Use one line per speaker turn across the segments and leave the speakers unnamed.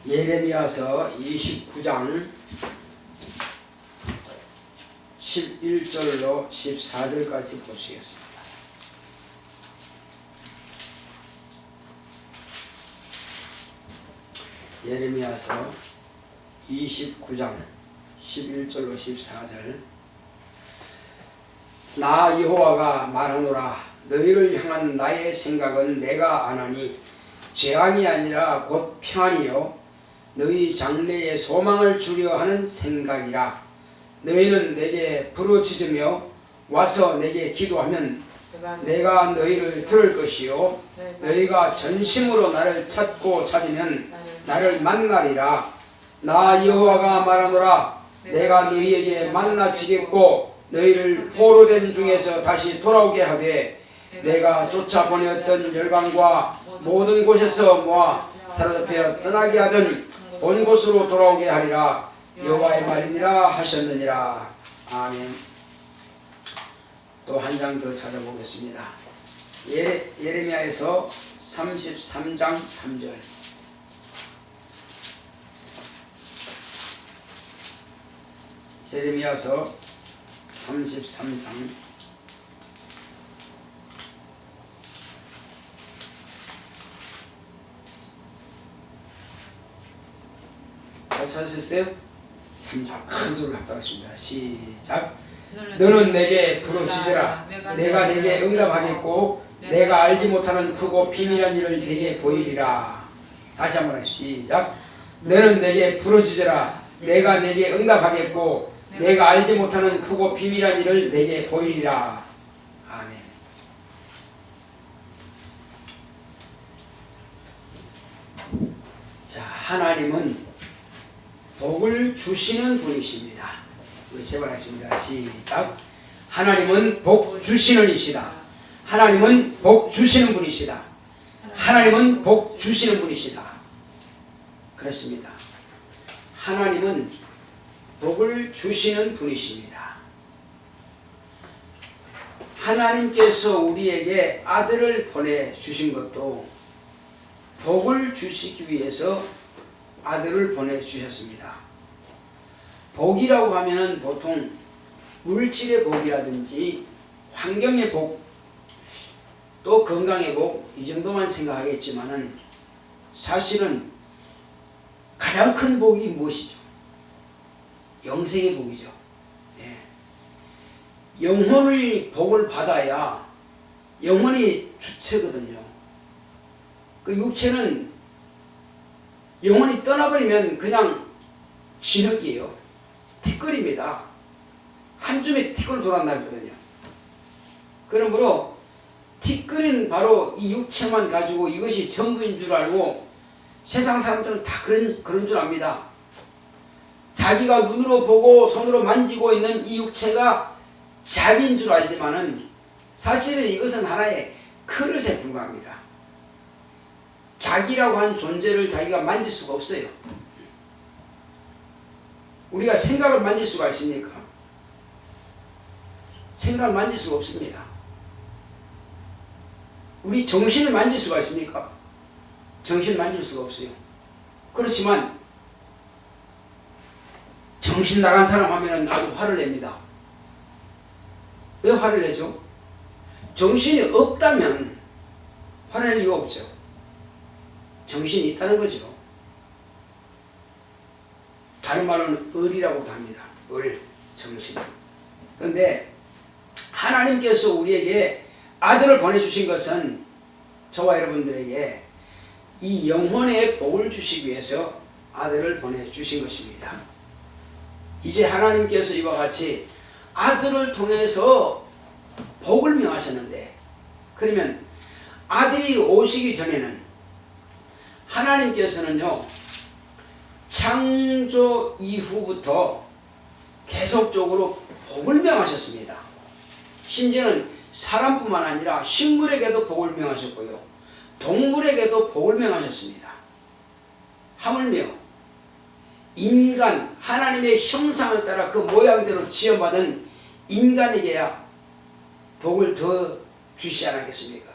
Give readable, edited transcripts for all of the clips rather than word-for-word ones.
예레미야서 29장 11절로 14절까지 보시겠습니다. 예레미야서 29장 11절로 14절. 나 여호와가 말하노라. 너희를 향한 나의 생각은 내가 아나니 재앙이 아니라 곧 평안이요 너희 장래에 소망을 주려 하는 생각이라. 너희는 내게 부르짖으며 와서 내게 기도하면 내가 너희를 들을 것이요 너희가 전심으로 나를 찾고 찾으면 나를 만나리라. 나 여호와가 말하노라. 내가 너희에게 만나지겠고 너희를 포로된 중에서 다시 돌아오게 하되 내가 쫓아보내었던 열방과 모든 곳에서 모아 사로잡혀 떠나게 하던 온 곳으로 돌아오게 하리라. 여호와의 말이니라 하셨느니라. 아멘. 또 한 장 더 찾아보겠습니다. 예레미야에서 33장 3절. 예레미야서 33장 찾으셨어요? 3장 큰 소리를 합당하십니다. 시작. 너는 내게 부르짖으라. 내가 내게 응답하겠고 내가 알지 못하는 크고 비밀한 일을 내게 보이리라. 다시 한번 하십시오. 시작. 너는 내게 부르짖으라. 내가 내게 응답하겠고 내가 알지 못하는 크고 비밀한 일을 내게 보이리라. 아멘. 자, 하나님은 복을 주시는 분이십니다. 우리 제발 하십니다. 시작. 하나님은 복 주시는 이시다. 하나님은 복 주시는 분이시다. 하나님은 복 주시는 분이시다. 그렇습니다. 하나님은 복을 주시는 분이십니다. 하나님께서 우리에게 아들을 보내주신 것도 복을 주시기 위해서 아들을 보내주셨습니다. 복이라고 하면은 보통 물질의 복이라든지 환경의 복, 또 건강의 복, 이 정도만 생각하겠지만은 사실은 가장 큰 복이 무엇이죠? 영생의 복이죠. 예. 영혼의 복을 받아야 영혼이 주체거든요. 그 육체는 영혼이 떠나버리면 그냥 진흙이에요. 티끌입니다. 한 줌의 티끌 돌아다니거든요. 그러므로 티끌은 바로 이 육체만 가지고 이것이 전부인 줄 알고 세상 사람들은 다 그런 줄 압니다. 자기가 눈으로 보고 손으로 만지고 있는 이 육체가 자기인 줄 알지만은 사실은 이것은 하나의 그릇에 불과합니다. 자기라고 한 존재를 자기가 만질 수가 없어요. 우리가 생각을 만질 수가 있습니까? 생각을 만질 수가 없습니다. 우리 정신을 만질 수가 있습니까? 정신을 만질 수가 없어요. 그렇지만 정신 나간 사람 하면 아주 화를 냅니다. 왜 화를 내죠? 정신이 없다면 화를 낼 이유가 없죠. 정신이 있다는 거죠. 다른 말로는 을이라고도 합니다. 을, 정신. 그런데 하나님께서 우리에게 아들을 보내주신 것은 저와 여러분들에게 이 영혼의 복을 주시기 위해서 아들을 보내주신 것입니다. 이제 하나님께서 이와 같이 아들을 통해서 복을 명하셨는데, 그러면 아들이 오시기 전에는 하나님께서는요, 창조 이후부터 계속적으로 복을 명하셨습니다. 심지어는 사람뿐만 아니라 식물에게도 복을 명하셨고요, 동물에게도 복을 명하셨습니다. 하물며 인간, 하나님의 형상을 따라 그 모양대로 지어받은 인간에게야 복을 더 주시지 않겠습니까?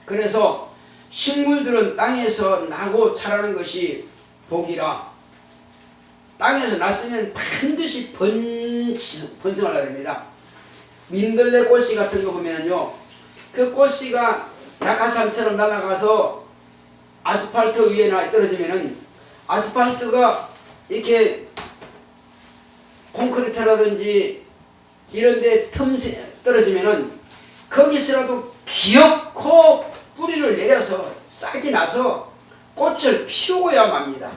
그래서 식물들은 땅에서 나고 자라는 것이 복이라 땅에서 났으면 반드시 번성하려고 합니다. 민들레 꽃씨 같은 거 보면요, 그 꽃씨가 낙하산처럼 날아가서 아스팔트 위에 떨어지면은 아스팔트가 이렇게 콘크리트라든지 이런데 틈새 떨어지면은 거기서라도 기어코 뿌리를 내려서 싹이 나서 꽃을 피우고야 맙니다.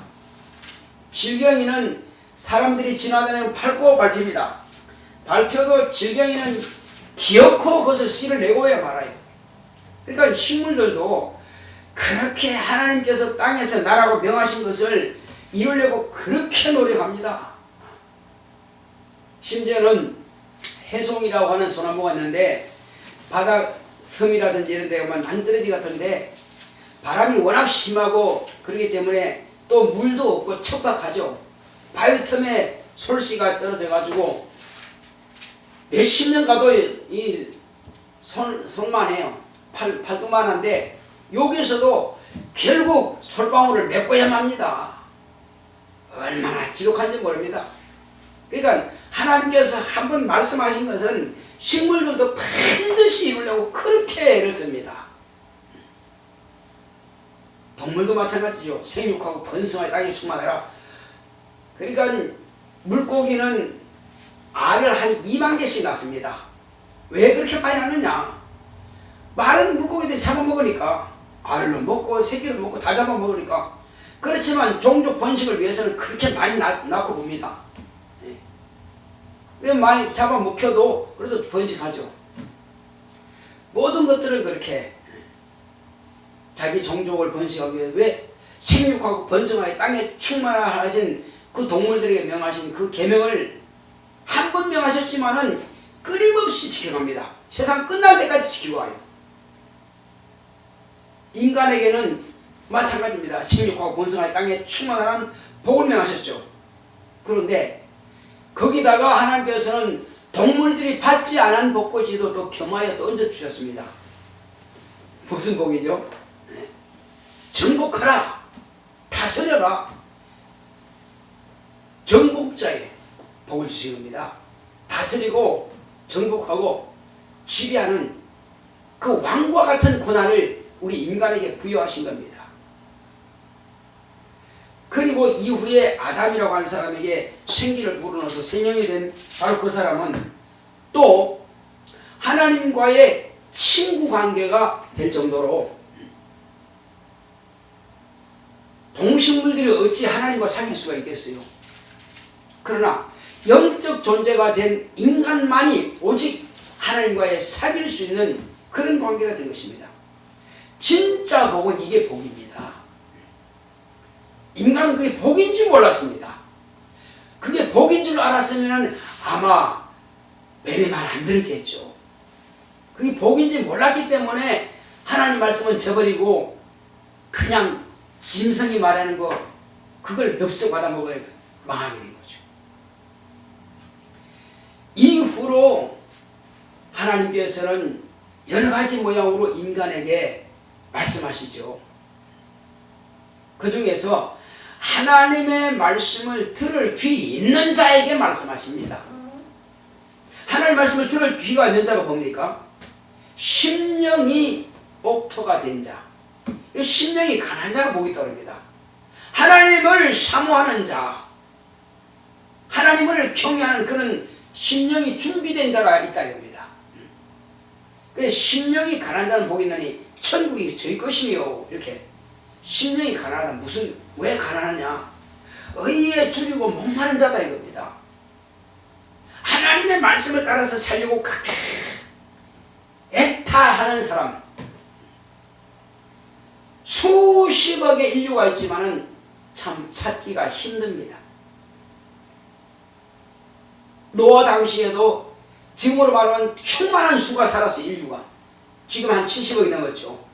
질경이는 사람들이 지나다니면 밟고 밟힙니다. 밟혀도 질경이는 기어코 그것을 씨를 내고야 말아요. 그러니까 식물들도 그렇게 하나님께서 땅에서 나라고 명하신 것을 이루려고 그렇게 노력합니다. 심지어는 해송이라고 하는 소나무가 있는데 바다 섬이라든지 이런 데 가면 난떨어지 같은데 바람이 워낙 심하고 그렇기 때문에 또 물도 없고 척박하죠. 바위 틈에 솔씨가 떨어져 가지고 몇십 년 가도 이 손만 해요. 팔도만 한데 여기서도 결국 솔방울을 메꿔야만 합니다. 얼마나 지독한지 모릅니다. 그러니까 하나님께서 한번 말씀하신 것은 식물들도 반드시 이루려고 그렇게 애를 씁니다. 동물도 마찬가지죠. 생육하고 번성하여 땅에 충만하라. 그러니까 물고기는 알을 한 2만 개씩 낳습니다. 왜 그렇게 많이 낳느냐? 많은 물고기들이 잡아먹으니까 알을 먹고 새끼를 먹고 다 잡아먹으니까. 그렇지만 종족 번식을 위해서는 그렇게 많이 낳고 봅니다. 많이 잡아먹혀도 그래도 번식하죠. 모든 것들은 그렇게 자기 종족을 번식하기 위해 왜 생육하고 번성하여 땅에 충만하신 그 동물들에게 명하신 그 계명을 한 번 명하셨지만은 끊임없이 지켜갑니다. 세상 끝날 때까지 지키고 와요. 인간에게는 마찬가지입니다. 생육하고 번성하여 땅에 충만한 복을 명하셨죠. 그런데 거기다가 하나님께서는 동물들이 받지 않은 복까지도 또 겸하여 또 얹어주셨습니다. 무슨 복이죠? 정복하라, 다스려라. 정복자의 복을 주신 겁니다. 다스리고 정복하고 지배하는 그 왕과 같은 권한을 우리 인간에게 부여하신 겁니다. 그리고 이후에 아담이라고 하는 사람에게 생기를 불어넣어서 생명이 된 바로 그 사람은 또 하나님과의 친구 관계가 될 정도로 동식물들이 어찌 하나님과 사귈 수가 있겠어요? 그러나 영적 존재가 된 인간만이 오직 하나님과의 사귈 수 있는 그런 관계가 된 것입니다. 진짜 복은 이게 복입니다. 인간은 그게 복인 줄 몰랐습니다. 그게 복인 줄 알았으면 아마 매매 말 안 들었겠죠. 그게 복인지 몰랐기 때문에 하나님 말씀은 저버리고 그냥 짐승이 말하는 거 그걸 덥석 받아먹으니까 망하게 된 거죠. 이후로 하나님께서는 여러 가지 모양으로 인간에게 말씀하시죠. 그 중에서 하나님의 말씀을 들을 귀 있는 자에게 말씀하십니다. 하나님의 말씀을 들을 귀가 있는 자가 뭡니까? 심령이 옥토가 된 자. 심령이 가난한 자가 복이 있다고 합니다. 하나님을 사모하는 자, 하나님을 경외하는 그런 심령이 준비된 자가 있다 이겁니다. 그래서 심령이 가난한 자는 복이 있나니 천국이 저희 것이며 이렇게. 심령이 가난하다. 무슨 왜 가난하냐? 의에 줄이고 목마른 자다 이겁니다. 하나님의 말씀을 따라서 살려고 애타하는 사람. 수십억의 인류가 있지만은 참 찾기가 힘듭니다. 노아 당시에도 지금으로 말하면 충만한 수가 살았어요. 인류가. 지금 한 70억이 넘었죠.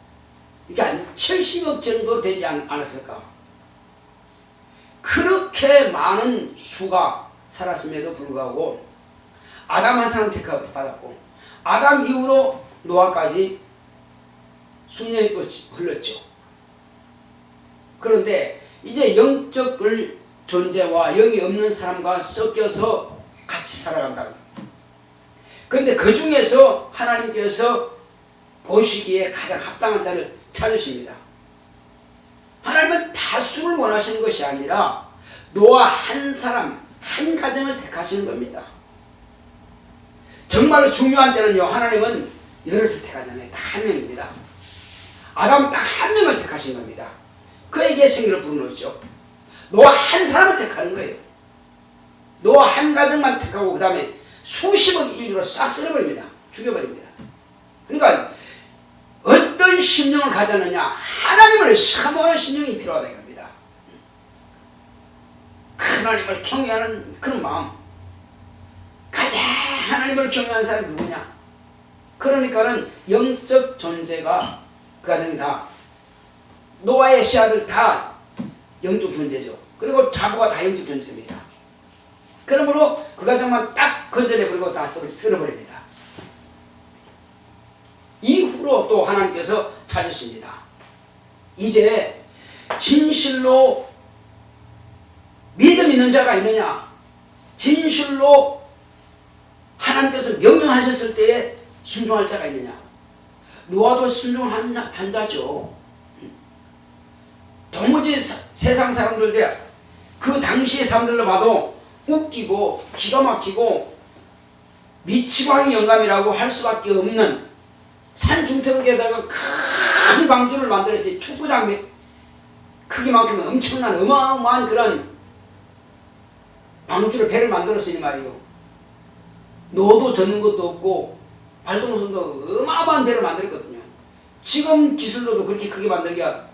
이게 한 70억 정도 되지 않았을까. 그렇게 많은 수가 살았음에도 불구하고 아담 한 사람 택받았고 아담 이후로 노아까지 수년이 또 흘렀죠. 그런데 이제 영적 존재와 영이 없는 사람과 섞여서 같이 살아간다. 그런데 그 중에서 하나님께서 보시기에 가장 합당한 자를 찾으십니다. 하나님은 다수를 원하시는 것이 아니라 노아 한 사람, 한 가정을 택하시는 겁니다. 정말로 중요한 때는요, 하나님은 여럿을 택하잖아요. 딱 한 명입니다. 아담 딱 한 명을 택하신 겁니다. 그에게 생기를 불어넣었죠. 노아 한 사람을 택하는 거예요. 노아 한 가정만 택하고 그 다음에 수십억 인류로 싹 쓸어버립니다. 죽여버립니다. 그러니까 어떤 심령을 가졌느냐, 하나님을 사모하는 심령이 필요하다 이겁니다. 하나님을 경외하는 그런 마음. 가장 하나님을 경외하는 사람이 누구냐? 그러니까는 영적 존재가 그 가정이 다 노아의 씨앗들 다 영적 존재죠. 그리고 자부가 다 영적 존재입니다. 그러므로 그 가정만 딱 건져내버리고 다 쓸어버립니다. 이후로 또 하나님께서 찾으십니다. 이제 진실로 믿음 있는 자가 있느냐? 진실로 하나님께서 명령하셨을 때에 순종할 자가 있느냐? 노아도 순종한 자죠. 도무지 세상 사람들 그 당시의 사람들로 봐도 웃기고 기가 막히고 미치광이 영감이라고 할 수밖에 없는 산 중턱에다가 큰 방주를 만들었어요. 축구장 크기만큼 엄청난 어마어마한 그런 방주를 배를 만들었으니 말이요. 노도 젓는 것도 없고 발동선도 어마어마한 배를 만들었거든요. 지금 기술로도 그렇게 크게 만들기가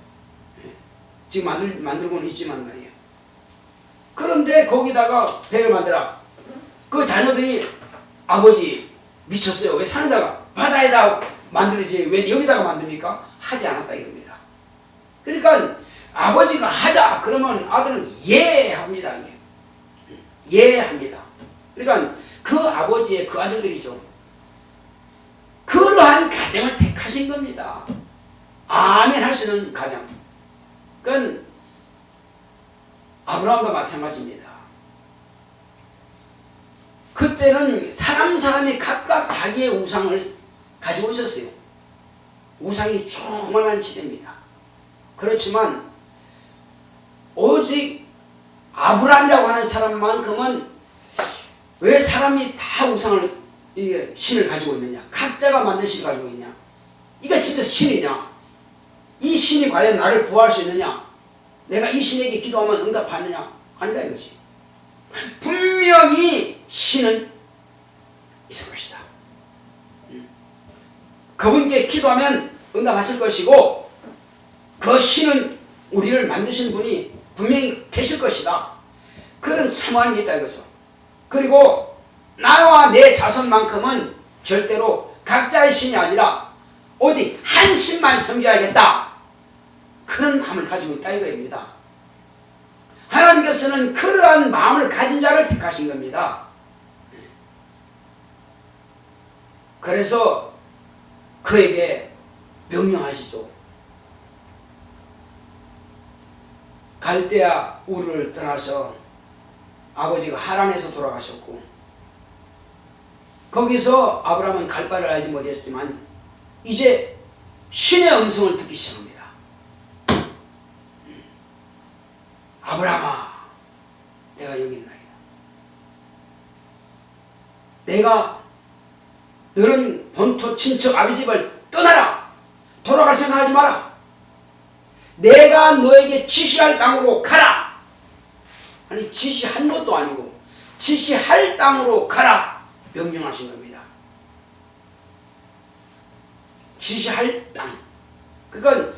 지금 만들고는 있지만 말이에요. 그런데 거기다가 배를 만들어. 그 자녀들이 아버지 미쳤어요. 왜 산에다가 바다에다 만들지 왜 여기다가 만듭니까? 하지 않았다 이겁니다. 그러니까 아버지가 하자 그러면 아들은 예 합니다. 예 합니다. 그러니까 그 아버지의 그 아들들이죠. 그러한 가정을 택하신 겁니다. 아멘 할 수 있는 가정. 그건 아브라함과 마찬가지입니다. 그때는 사람이 각각 자기의 우상을 가지고 있었어요. 우상이 조그만한 시대입니다. 그렇지만 오직 아브라함이라고 하는 사람만큼은 왜 사람이 다 우상을 신을 가지고 있느냐? 각자가 만든 신을 가지고 있냐? 이게 진짜 신이냐? 이 신이 과연 나를 구할 수 있느냐? 내가 이 신에게 기도하면 응답하느냐? 아니다 이것이. 분명히 신은 있을 것이다. 그분께 기도하면 응답하실 것이고 그 신은 우리를 만드신 분이 분명히 계실 것이다. 그런 사모함이 있다 이거죠. 그리고 나와 내 자손만큼은 절대로 각자의 신이 아니라 오직 한 신만 섬겨야겠다. 그런 마음을 가지고 있다 이거입니다. 하나님께서는 그러한 마음을 가진 자를 택하신 겁니다. 그래서 그에게 명령하시죠. 갈대아 우르를 떠나서 아버지가 하란에서 돌아가셨고 거기서 아브라함은 갈 바를 알지 못했지만 이제 신의 음성을 듣기 시작합니다. 아브라함아 내가 여기 있나이다. 내가 너는 본토 친척 아비 집을 떠나라. 돌아갈 생각하지 마라. 내가 너에게 지시할 땅으로 가라. 아니 지시한 것도 아니고 지시할 땅으로 가라 명령하신 겁니다. 지시할 땅. 그건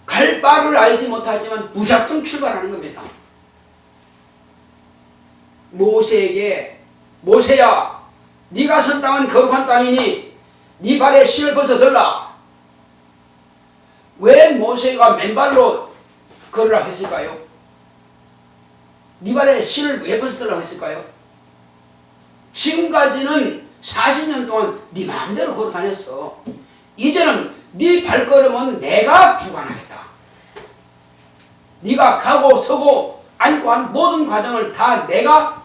갈 바를 알지 못하지만 무작정 출발하는 겁니다. 모세에게 모세야 네가 선 땅은 거룩한 땅이니 네 발에 신을 벗어들라. 왜 모세가 맨발로 걸으라 했을까요? 네 발에 신을 왜 벗어들라고 했을까요? 지금까지는 40년 동안 네 마음대로 걸어 다녔어. 이제는 네 발걸음은 내가 주관하겠다. 네가 가고 서고 앉고 한 모든 과정을 다 내가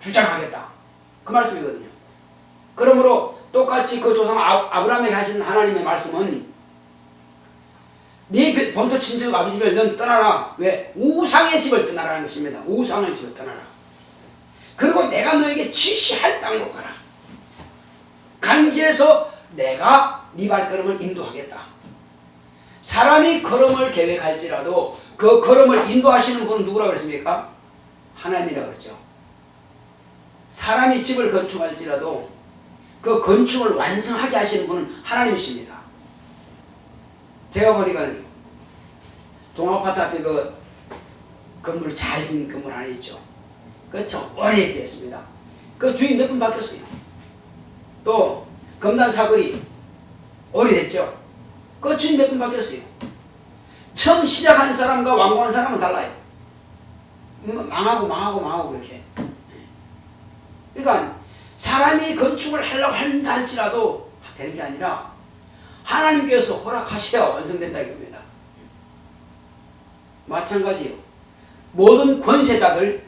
주장하겠다. 그 말씀이거든요. 그러므로 똑같이 그 조상 아브라함에게 하신 하나님의 말씀은 네 본토 친척 아버지 집을 넌 떠나라. 왜? 우상의 집을 떠나라는 것입니다. 우상의 집을 떠나라. 그리고 내가 너에게 지시할 땅으로 가라. 가는 길에서 내가 네 발걸음을 인도하겠다. 사람이 걸음을 계획할지라도 그 걸음을 인도하시는 분은 누구라 그랬습니까? 하나님이라 그랬죠. 사람이 집을 건축할지라도 그 건축을 완성하게 하시는 분은 하나님이십니다. 제가 보니까는요, 동아파트 앞에 그 건물 잘 지은 건물 하나 있죠. 그렇죠. 오래됐습니다. 그 주인 몇 분 바뀌었어요. 또 검단 사거리 오래됐죠. 그 주인 몇 분 바뀌었어요. 처음 시작한 사람과 완공한 사람은 달라요. 망하고 그렇게. 그러니까 사람이 건축을 하려고 한다 할지라도 되는 게 아니라 하나님께서 허락하셔야 완성된다 이겁니다. 마찬가지요. 모든 권세자들,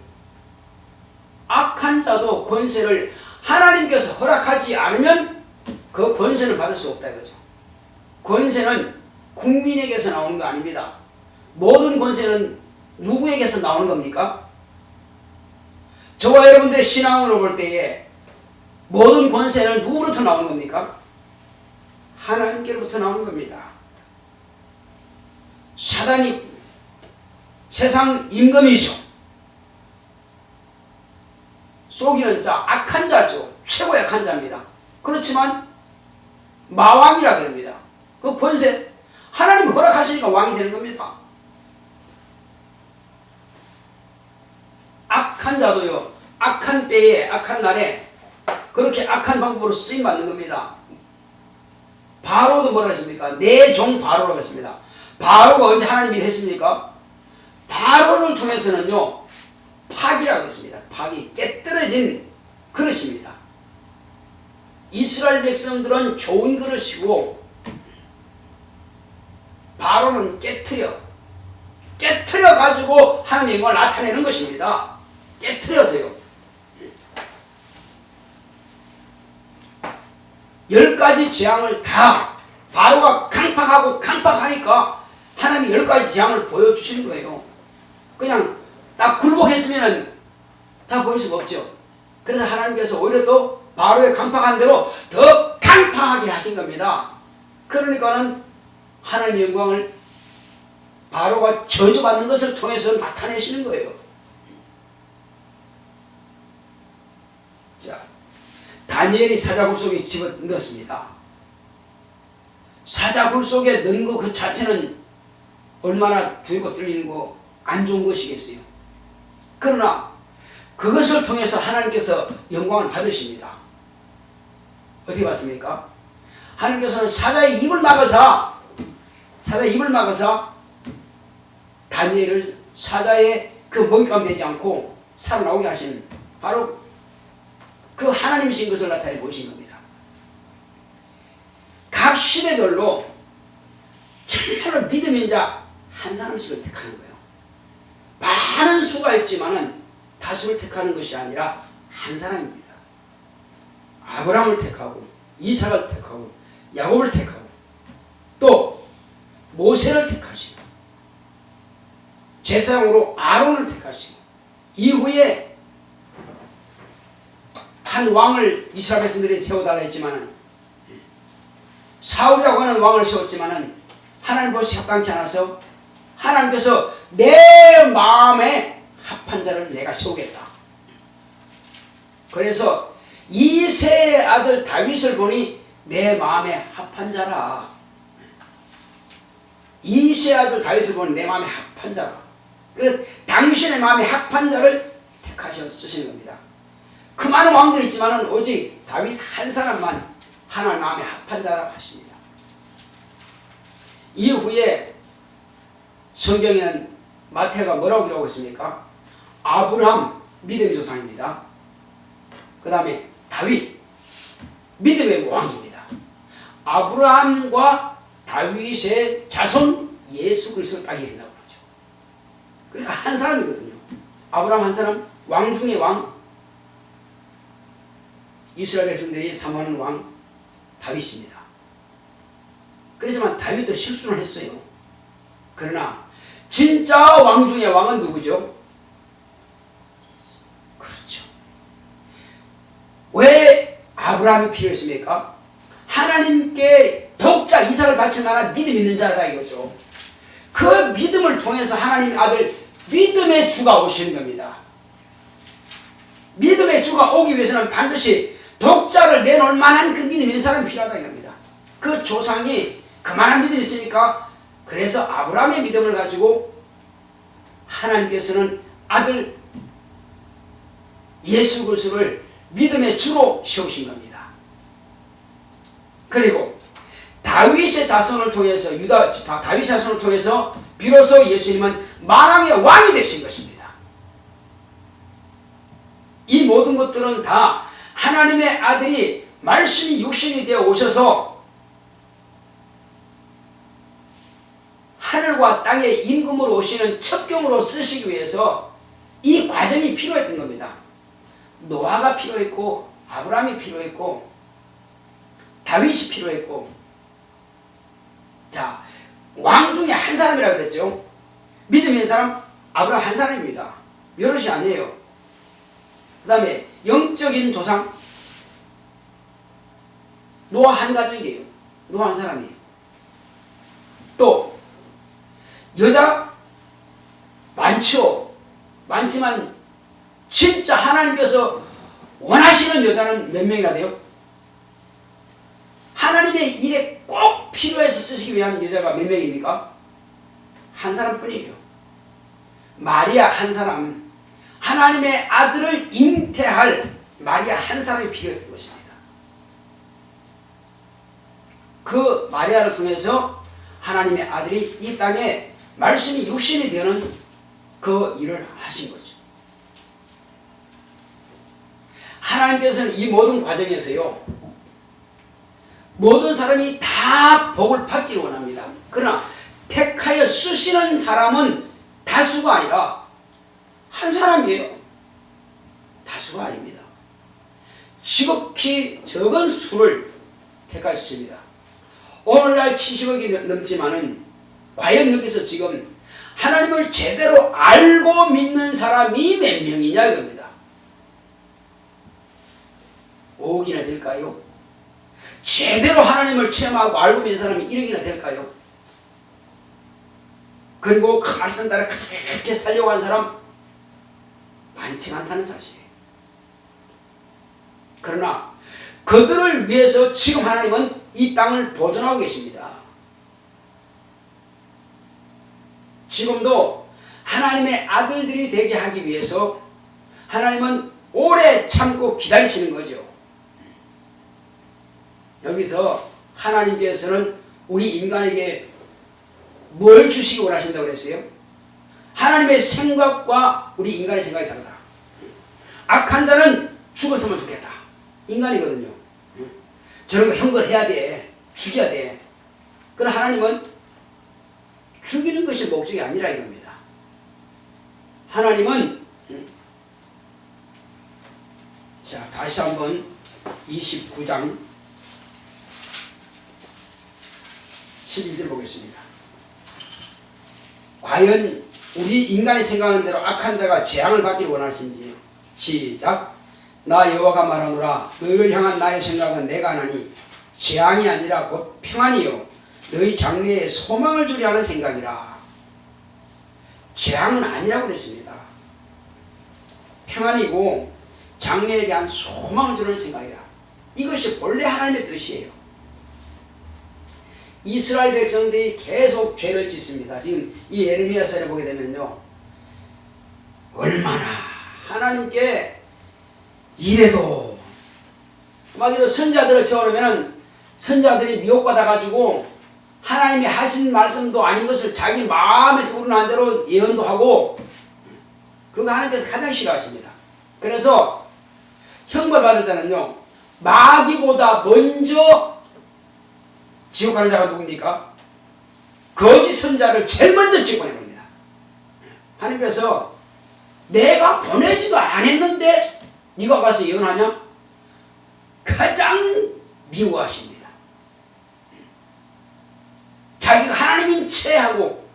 악한 자도 권세를 하나님께서 허락하지 않으면 그 권세를 받을 수 없다 이거죠. 권세는 국민에게서 나오는 거 아닙니다. 모든 권세는 누구에게서 나오는 겁니까? 저와 여러분들의 신앙으로 볼 때에 모든 권세는 누구로부터 나오는 겁니까? 하나님께로부터 나오는 겁니다. 사단이 세상 임금이죠. 속이는 자, 악한 자죠. 최고 약한 자입니다. 그렇지만 마왕이라 그럽니다. 그 권세 하나님 허락하시니까 왕이 되는 겁니다. 악한 자도요, 악한 때에, 악한 날에 그렇게 악한 방법으로 쓰임받는 겁니다. 바로도 뭐라 했습니까? 내 종 바로라고 했습니다. 바로가 언제 하나님이 했습니까? 바로를 통해서는요, 파기라고 했습니다. 파기, 깨떨어진 그릇입니다. 이스라엘 백성들은 좋은 그릇이고 바로는 깨트려 가지고 하나님의 영광을 나타내는 것입니다. 깨트려서요. 10가지 재앙을 다 바로가 강팍하니까 하나님이 10가지 재앙을 보여주시는 거예요. 그냥 딱 굴복했으면 다 보일 수가 없죠. 그래서 하나님께서 오히려 또 바로의 강팍한 대로 더 강팍하게 하신 겁니다. 그러니까는 하나님의 영광을 바로가 저주받는 것을 통해서 나타내시는 거예요. 자, 다니엘이 사자굴 속에 집어넣었습니다. 사자굴 속에 넣은 것 그 자체는 얼마나 두고 뚫리는 거 안 좋은 것이겠어요. 그러나 그것을 통해서 하나님께서 영광을 받으십니다. 어떻게 받습니까? 하나님께서는 사자의 입을 막아서 다니엘을 사자의 그 먹잇감 되지 않고 살아나오게 하시는 바로 그 하나님이신 것을 나타내 보이신 겁니다. 각 시대별로 정말로 믿음의 자 한 사람씩을 택하는 거예요. 많은 수가 있지만은 다수를 택하는 것이 아니라 한 사람입니다. 아브라함을 택하고 이삭을 택하고 야곱을 택하고 또 모세를 택하시고 제사장으로 아론을 택하시고 이후에 한 왕을 이스라엘 백성들이 세워달라 했지만은 사울이라고 하는 왕을 세웠지만은 하나님 것이 합당치 않아서 하나님께서 내 마음에 합한 자를 내가 세우겠다. 그래서 이새의 아들 다윗을 보니 내 마음에 합한 자라. 이새의 아들 다윗을 보니 내 마음에 합한 자라. 그래서 당신의 마음에 합한 자를 택하셔 쓰시는 겁니다. 그 많은 왕들이 있지만 오직 다윗 한 사람만 하나님 마음에 합한 자라고 하십니다. 이후에 성경에는 마태가 뭐라고 기록하고 있습니까? 아브라함 믿음의 조상입니다. 그 다음에 다윗 믿음의 왕입니다. 아브라함과 다윗의 자손 예수 그리스도 땅에 있다고 그러죠. 그러니까 한 사람이거든요. 아브라함 한 사람, 왕 중의 왕, 이스라엘 백성들이 사모하는 왕 다윗입니다. 그래서만 다윗도 실수를 했어요. 그러나 진짜 왕 중의 왕은 누구죠? 그렇죠. 왜 아브라함이 필요했습니까? 하나님께 독자 이삭을 바칠 만한 믿음 있는 자다 이거죠. 그 믿음을 통해서 하나님의 아들 믿음의 주가 오시는 겁니다. 믿음의 주가 오기 위해서는 반드시 독자를 내놓을 만한 그 믿음 있는 사람이 필요하다 이겁니다. 그 조상이 그만한 믿음이 있으니까 그래서 아브라함의 믿음을 가지고 하나님께서는 아들 예수 그리스도를 믿음의 주로 세우신 겁니다. 그리고 다윗의 자손을 통해서 유다 지파 다윗의 자손을 통해서 비로소 예수님은 만왕의 왕이 되신 것입니다. 이 모든 것들은 다 하나님의 아들이 말씀이 육신이 되어 오셔서 하늘과 땅의 임금으로 오시는 첩경으로 쓰시기 위해서 이 과정이 필요했던 겁니다. 노아가 필요했고 아브라함이 필요했고 다윗이 필요했고, 자, 왕 중에 한 사람이라고 그랬죠. 믿음 있는 사람 아브라함 한 사람입니다. 여럿이 아니에요. 그 다음에 영적인 조상 노아 한 가족이에요. 노아 한 사람이에요. 또 여자 많죠. 많지만 진짜 하나님께서 원하시는 여자는 몇 명이나 돼요? 하나님의 일에 꼭 필요해서 쓰시기 위한 여자가 몇 명입니까? 한 사람뿐이에요. 마리아 한 사람, 하나님의 아들을 잉태할 마리아 한 사람이 필요했던 것입니다. 그 마리아를 통해서 하나님의 아들이 이 땅에 말씀이 육신이 되는 그 일을 하신 거죠. 하나님께서는 이 모든 과정에서요, 모든 사람이 다 복을 받기를 원합니다. 그러나 택하여 쓰시는 사람은 다수가 아니라 한 사람이에요. 다수가 아닙니다. 지극히 적은 수를 택하십니다. 오늘날 70억이 넘지만은 과연 여기서 지금 하나님을 제대로 알고 믿는 사람이 몇 명이냐 이겁니다. 5억이나 될까요? 제대로 하나님을 체험하고 알고 믿는 사람이 1억이나 될까요? 그리고 그 말씀 따라 그렇게 살려고 하는 사람 많지 않다는 사실이에요. 그러나 그들을 위해서 지금 하나님은 이 땅을 보존하고 계십니다. 지금도 하나님의 아들들이 되게 하기 위해서 하나님은 오래 참고 기다리시는 거죠. 여기서 하나님께서는 우리 인간에게 뭘 주시기 원하신다고 그랬어요? 하나님의 생각과 우리 인간의 생각이 다르다. 악한 자는 죽었으면 좋겠다. 인간이거든요. 저런 거 형벌해야 돼. 죽여야 돼. 그러나 하나님은 죽이는 것이 목적이 아니라 이겁니다. 하나님은 자, 다시 한번 29장 11절 보겠습니다. 과연 우리 인간이 생각하는 대로 악한 자가 재앙을 받기를 원하신지. 시작. 나 여호와가 말하노라. 너희를 향한 나의 생각은 내가 하나니 재앙이 아니라 곧 평안이요 너희 장래에 소망을 주려 하는 생각이라. 재앙은 아니라고 그랬습니다. 평안이고 장래에 대한 소망을 주는 생각이라. 이것이 본래 하나님의 뜻이에요. 이스라엘 백성들이 계속 죄를 짓습니다. 지금 이 예레미야서를 보게 되면요, 얼마나 하나님께 이래도 막 이런 선자들을 세워놓으면 선자들이 미혹받아가지고 하나님이 하신 말씀도 아닌 것을 자기 마음에서 우러난 대로 예언도 하고, 그거 하나님께서 가장 싫어하십니다. 그래서 형벌 받을 때는요, 마귀보다 먼저 지옥 가는 자가 누굽니까? 거짓 선자를 제일 먼저 지옥 보내버립니다. 하나님께서 내가 보내지도 않았는데 네가 가서 예언하냐? 가장 미워하십니다. 자기가 하나님인 체하고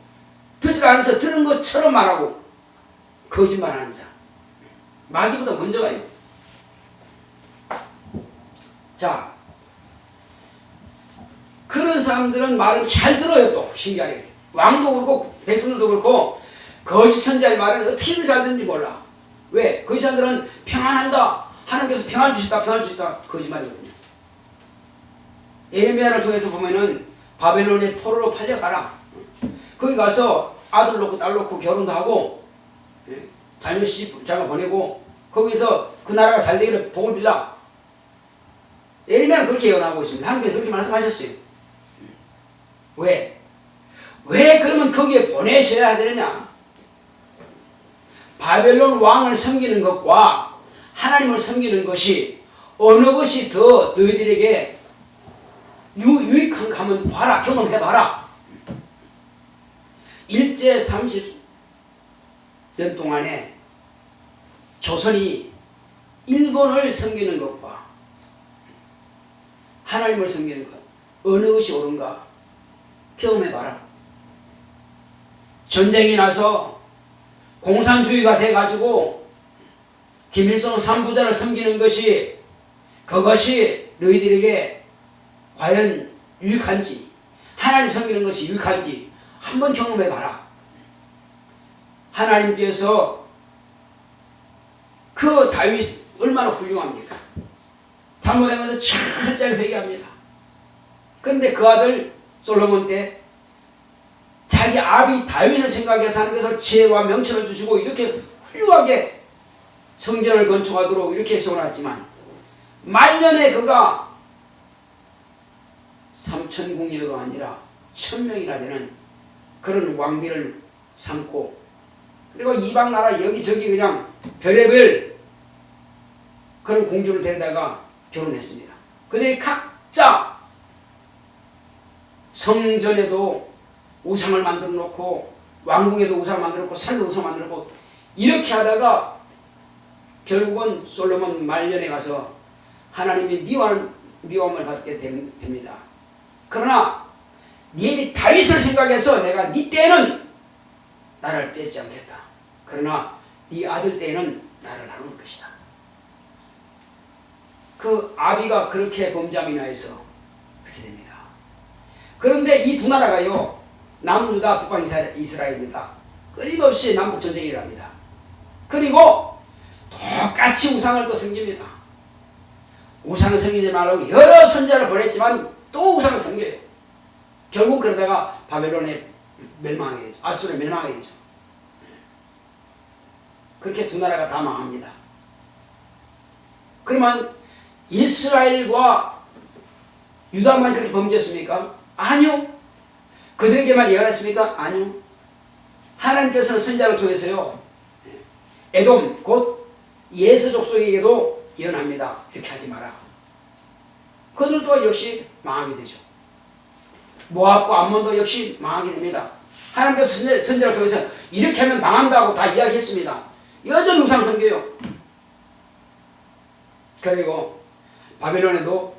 듣지도 않으면서 들은 것처럼 말하고 거짓말하는 자, 마귀보다 먼저 가요. 자, 그런 사람들은 말을 잘 들어요. 또 신기하게 왕도 그렇고 백성들도 그렇고 거짓 선자의 말을 어떻게든 잘 듣는지 몰라. 왜? 거짓 사람들은 평안한다, 하나님께서 평안 주시다, 평안 주시다, 거짓말이거든요. 예레미야를 통해서 보면은 바벨론의 포로로 팔려가라, 거기 가서 아들 놓고 딸 놓고 결혼도 하고 자녀 시집장가 보내고 거기서 그 나라가 잘 되기를 복을 빌라. 예레미야는 그렇게 예언하고 있습니다. 하나님께서 그렇게 말씀하셨어요. 왜? 왜 그러면 거기에 보내셔야 되느냐? 바벨론 왕을 섬기는 것과 하나님을 섬기는 것이 어느 것이 더 너희들에게 유익한가 하면 봐라, 경험해봐라. 일제 30년 동안에 조선이 일본을 섬기는 것과 하나님을 섬기는 것, 어느 것이 옳은가 경험해봐라. 전쟁이 나서 공산주의가 돼가지고 김일성 3부자를 섬기는 것이, 그것이 너희들에게 과연 유익한지, 하나님 섬기는 것이 유익한지 한번 경험해봐라. 하나님께서 그 다윗 얼마나 훌륭합니까? 잘못하면서 철저히 회개합니다. 그런데 그 아들 솔로몬 때 자기 아비 다윗을 생각해서 하나님께서 지혜와 명철을 주시고 이렇게 훌륭하게 성전을 건축하도록 이렇게 세워놨지만 말년에 그가 3,000궁녀가 아니라 1,000명이나 되는 그런 왕비를 삼고, 그리고 이방 나라 여기저기 그냥 별의별 그런 공주를 데려다가 결혼했습니다. 그들이 각자 성전에도 우상을 만들어 놓고 왕궁에도 우상을 만들어 놓고 산도 우상을 만들어 놓고 이렇게 하다가 결국은 솔로몬 말년에 가서 하나님이 미움을 받게 됩니다. 그러나 네 다윗을 생각해서 내가 네 때에는 나를 뺏지 않겠다. 그러나 네 아들 때에는 나를 나눌 것이다. 그 아비가 그렇게 범죄함 인하여서 그렇게 됩니다. 그런데 이 두 나라가요, 남유다 북방 이스라엘입니다. 끊임없이 남북 전쟁이 일어납니다. 그리고 똑같이 우상을 또 섬깁니다. 우상을 섬기지 말라고 여러 선자를 보냈지만 또 우상을 섬겨요. 결국 그러다가 바벨론에 멸망하게 되죠. 아수르에 멸망하게 되죠. 그렇게 두 나라가 다 망합니다. 그러면 이스라엘과 유다만 그렇게 범죄했습니까? 아니요. 그들에게만 예언했습니까? 아니요. 하나님께서는 선자를 통해서요, 에돔 곧 예스 족속에게도 예언합니다. 이렇게 하지 마라. 그들도 역시 망하게 되죠. 모압과 암몬도 역시 망하게 됩니다. 하나님께서 선자를 통해서 이렇게 하면 망한다고 다 이야기했습니다. 여전히 우상 섬겨요. 그리고 바벨론에도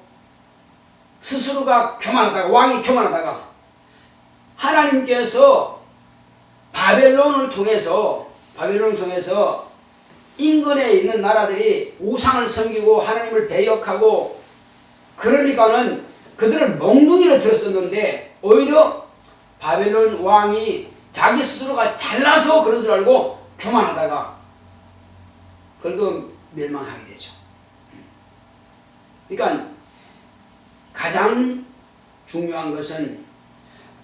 스스로가 교만하다가, 왕이 교만하다가 하나님께서 바벨론을 통해서 인근에 있는 나라들이 우상을 섬기고 하나님을 대역하고, 그러니까는 그들을 몽둥이로 들었었는데 오히려 바벨론 왕이 자기 스스로가 잘나서 그런 줄 알고 교만하다가 그래도 멸망하게 되죠. 그러니까 가장 중요한 것은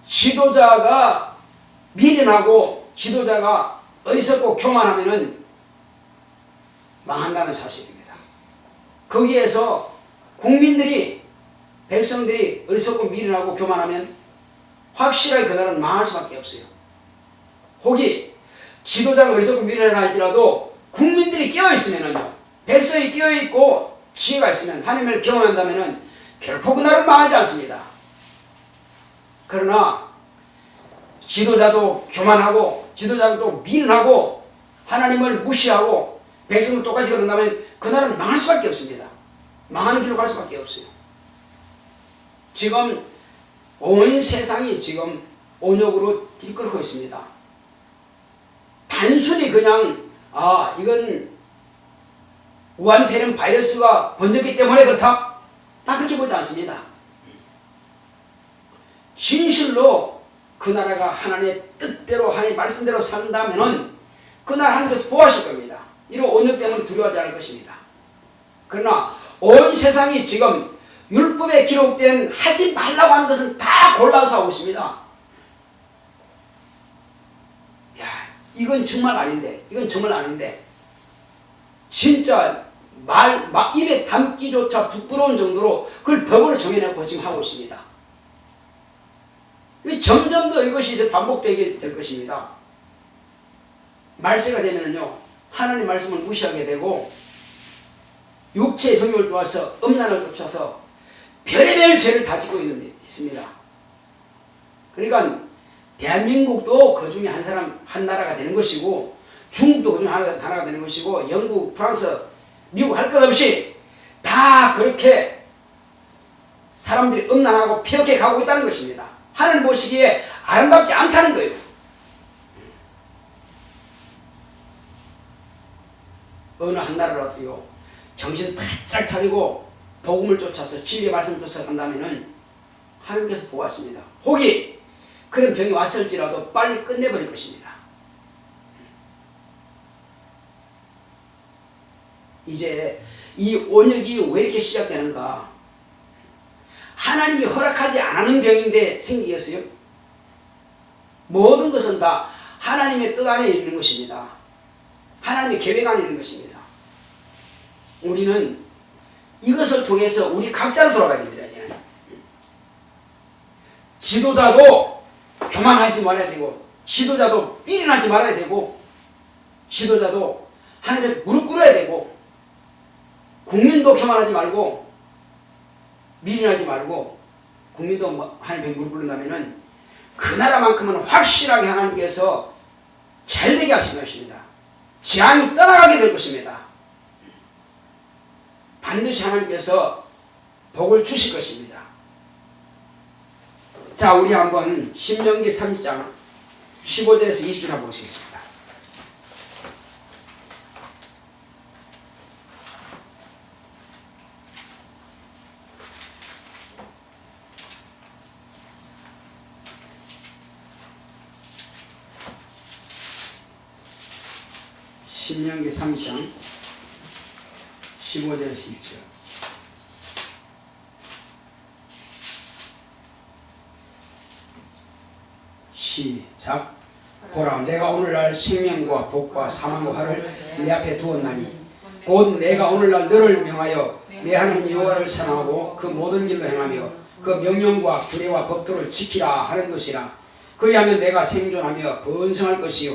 지도자가 미련하고 지도자가 어리석고 교만하면은 망한다는 사실입니다. 거기에서 국민들이, 백성들이 어리석고 미련하고 교만하면 확실하게 그 나라는 망할 수밖에 없어요. 혹이 지도자가 어리석고 미련하다 할지라도 국민들이 깨어있으면은요, 백성이 깨어있고 지혜가 있으면 하나님을 경험한다면 결코 그 나라를 망하지 않습니다. 그러나 지도자도 교만하고 지도자도 미련하고 하나님을 무시하고 백성도 똑같이 그런다면 그 나라는 망할 수밖에 없습니다. 망하는 길로 갈 수밖에 없어요. 지금 온 세상이 지금 온역으로 뒤끌고 있습니다. 단순히 그냥 이건 우한폐렴 바이러스가 번졌기 때문에 그렇다? 다 그렇게 보지 않습니다. 진실로 그 나라가 하나님의 뜻대로 하나님의 말씀대로 산다면은 그 나라 하나님께서 보호하실 겁니다. 이런 온역 때문에 두려워하지 않을 것입니다. 그러나 온 세상이 지금 율법에 기록된 하지 말라고 하는 것은 다 골라서 하고 있습니다. 야, 이건 정말 아닌데, 이건 정말 아닌데, 진짜 입에 담기조차 부끄러운 정도로 그걸 법으로 정해놓고 지금 하고 있습니다. 점점 더 이것이 이제 반복되게 될 것입니다. 말세가 되면은요, 하나님 말씀을 무시하게 되고, 육체의 성욕을 도와서 음란을 쫓아서 별의별 죄를 다 짓고 있습니다. 그러니까 대한민국도 그 중에 한 나라가 되는 것이고, 중국도 그 중에 하나가 되는 것이고, 영국, 프랑스, 미국 할 것 없이 다 그렇게 사람들이 음란하고 피어게 가고 있다는 것입니다. 하나님 보시기에 아름답지 않다는 거예요. 어느 한 나라라도요, 정신 바짝 차리고 복음을 쫓아서 진리의 말씀을 쫓아서 간다면은 하나님께서 보호하십니다. 혹이 그런 병이 왔을지라도 빨리 끝내버릴 것입니다. 이제 이 온역이 왜 이렇게 시작되는가? 하나님이 허락하지 않은 병인데 생기겠어요? 모든 것은 다 하나님의 뜻 안에 있는 것입니다. 하나님의 계획 안에 있는 것입니다. 우리는 이것을 통해서 우리 각자로 돌아가야 됩니다. 이제. 지도자도 교만하지 말아야 되고, 지도자도 삐린하지 말아야 되고, 지도자도 하나님의 무릎 꿇어야 되고, 국민도 교만하지 말고 미련하지 말고 국민도 하나님의 무릎 꿇는다면은 그 나라만큼은 확실하게 하나님께서 잘되게 하신 것입니다. 재앙이 떠나가게 될 것입니다. 반드시 하나님께서 복을 주실 것입니다. 자, 우리 한번 신명기 3장 15절에서 20절 한번 보시겠습니다. 신명기 3장 15절에서 20절. 시작. 보라, 내가 오늘날 생명과 복과 사망과 화를 내 앞에 두었나니 곧 내가 오늘날 너를 명하여 내 하나님 여호와를 사랑하고 그 모든 길로 행하며 그 명령과 규례와 법도를 지키라 하는 것이라. 그리하면 내가 생존하며 번성할 것이요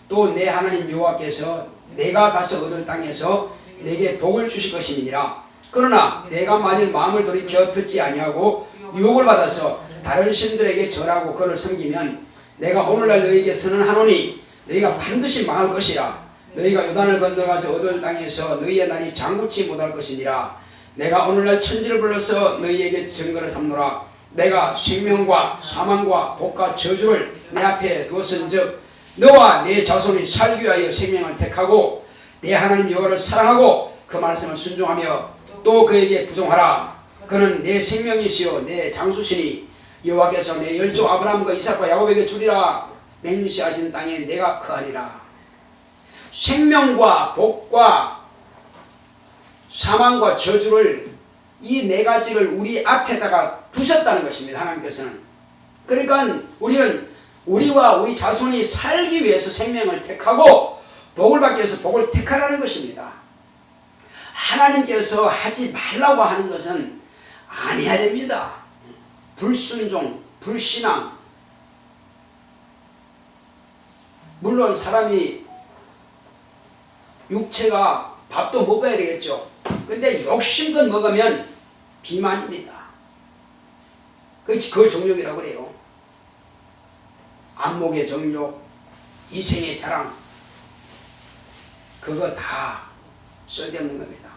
또 내 하나님 여호와께서 내가 가서 얻을 땅에서 내게 복을 주실 것이니라. 그러나 내가 만일 마음을 돌이켜 듣지 아니하고 유혹을 받아서 다른 신들에게 절하고 그를 섬기면 내가 오늘날 너희에게 선언하노니 너희가 반드시 망할 것이라. 너희가 요단을 건너가서 얻을 땅에서 너희의 날이 장구치 못할 것이니라. 내가 오늘날 천지를 불러서 너희에게 증거를 삼노라. 내가 생명과 사망과 복과 저주를 내 앞에 두었은즉 너와 내 자손이 살기 위하여 생명을 택하고 내 하나님 여호와를 사랑하고 그 말씀을 순종하며 또 그에게 부종하라. 그는 내 생명이시요 내 장수시니 여호와께서 내 열조 아브라함과 이삭과 야곱에게 주리라. 맹시하신 땅에 내가 거하리라. 생명과 복과 사망과 저주를 이 네 가지를 우리 앞에다가 두셨다는 것입니다. 하나님께서는. 그러니까 우리는 우리와 우리 자손이 살기 위해서 생명을 택하고 복을 받기 위해서 복을 택하라는 것입니다. 하나님께서 하지 말라고 하는 것은 안 해야 됩니다. 불순종, 불신앙. 물론 사람이 육체가 밥도 먹어야 되겠죠. 근데 욕심껏 먹으면 비만입니다. 그 정욕이라고 그래요. 안목의 정욕, 이생의 자랑, 그거 다 쓸데없는 겁니다.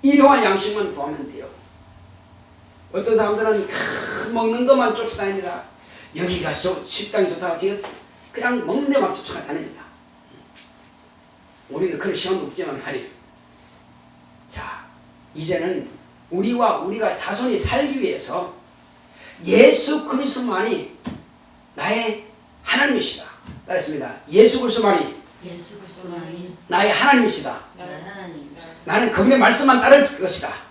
일용할 양식만 구하면 돼요. 어떤 사람들은 먹는 것만 쫓아다닙니다. 여기가 식당이 좋다고 지금 그냥 먹는 데만 쫓아다닙니다. 우리는 그런 시간도 없지만 말이에요. 자, 이제는 우리가 자손이 살기 위해서 예수 그리스도만이 나의 하나님이시다. 따랐습니다. 예수 그리스도만이 나의 하나님이시다. 나는 그분의 말씀만 따를 것이다.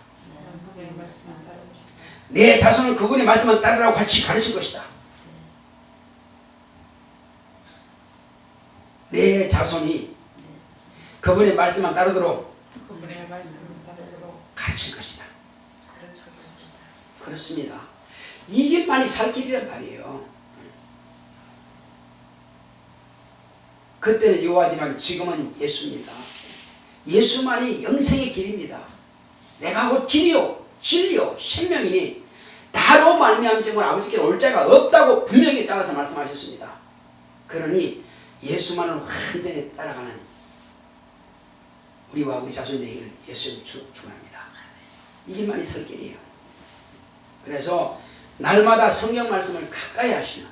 내 자손은 그분의 말씀만 따르라고 같이 가르칠 것이다. 내 자손이 그분의 말씀만 따르도록 가르칠 것이다. 그렇습니다. 이게 많이 살 길이란 말이에요. 그때는 여호와지만 지금은 예수입니다. 예수만이 영생의 길입니다. 내가 곧 길이요 진리요 생명이니 나로 말미암은 아버지께 올 자가 없다고 분명히 잘라서 말씀하셨습니다. 그러니 예수만을 완전히 따라가는 우리와 우리 자손 되기를 예수님 축원합니다. 이게 많이 살 길이에요. 그래서 날마다 성경 말씀을 가까이 하시는,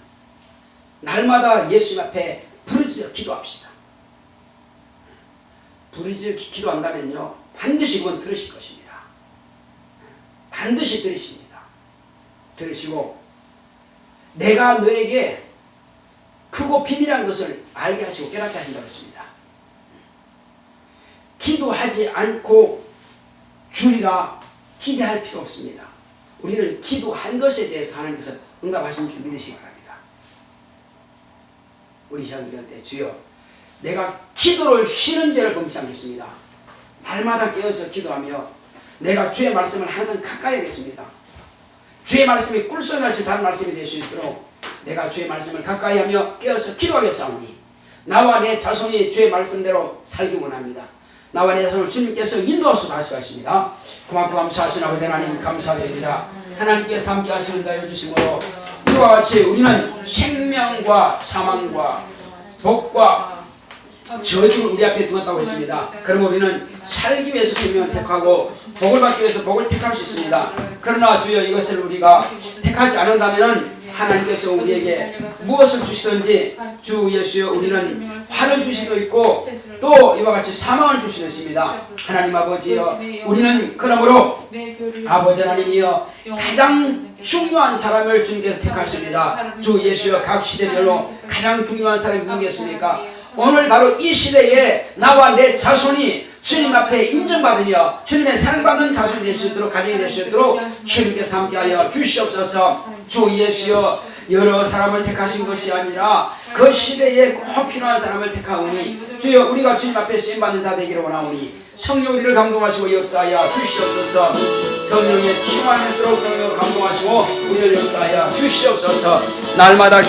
날마다 예수님 앞에 부르짖어 기도합시다. 부르짖어 기도한다면요 반드시 그건 들으실 것입니다. 반드시 들으십니다. 들으시고 내가 너에게 크고 비밀한 것을 알게 하시고 깨닫게 하신다고 했습니다. 기도하지 않고 주리라 기대할 필요 없습니다. 우리는 기도한 것에 대해서 하나님께서 응답하신 줄 믿으시기 바랍니다. 우리 시간 기도할 때 주여 내가 기도를 쉬는 죄를 범치 않겠습니다. 날마다 깨어서 기도하며 내가 주의 말씀을 항상 가까이 하겠습니다. 주의 말씀이 꿀송이같이 다른 말씀이 될 수 있도록 내가 주의 말씀을 가까이 하며 깨어서 기도하겠사오니 나와 내 자손이 주의 말씀대로 살기 원합니다. 나와 내 자손을 주님께서 인도하시고 하시겠습니다. 그만큼 감사하신 아버지 하나님 감사드립니다. 하나님께서 함께 하시는 다 해주심으로 이와 같이 우리는 생명과 사망과 복과 저주를 우리 앞에 두었다고 했습니다. 그럼 우리는 살기 위해서 생명을 택하고 복을 받기 위해서 복을 택할 수 있습니다. 그러나 주여 이것을 우리가 택하지 않는다면 하나님께서 우리에게 무엇을 주시든지 주 예수여 우리는 화를 줄 수도 있고 또 이와 같이 사망을 줄 수도 있습니다. 하나님 아버지여 우리는 그러므로 아버지 하나님이여 가장 중요한 사람을 주님께서 택하십니다. 주 예수여 각 시대별로 가장 중요한 사람이 누구겠습니까? 오늘 바로 이 시대에 나와 내 자손이 주님 앞에 인정받으며 주님의 사랑받는 자손이 될 수 있도록 가정이 될 수 있도록 주님께서 함께하여 주시옵소서. 주 예수여 여러 사람을 택하신 것이 아니라 그 시대에 꼭 필요한 사람을 택하오니 주여 우리가 주님 앞에 쓰임받는 자 되기를 원하오니 성령 우리를 감동하시고 역사하여 주시옵소서. 성령의 충만을 있도록 성령을 감동하시고 우리를 역사하여 주시옵소서. 날마다